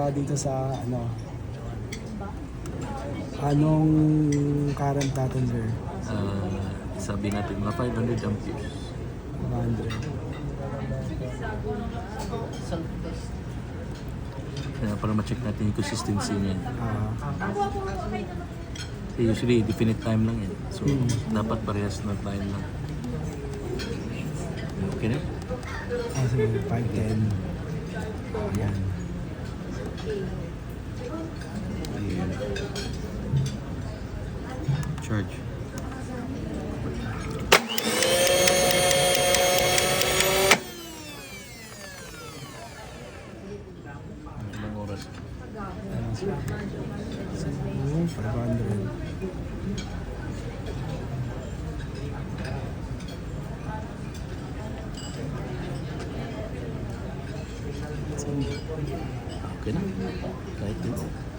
ka dito sa ano? Anong current natin, sir? Sabi natin mga 500 amperes. 100. Kaya para ma-check natin yung consistency niya. Ah, Usually, definite time lang yan. So, dapat parehas na time lang. Okay na? sige, 510. Ayan. Charge. Ilang oras? Siguro 500. Okay na. Kahit yun.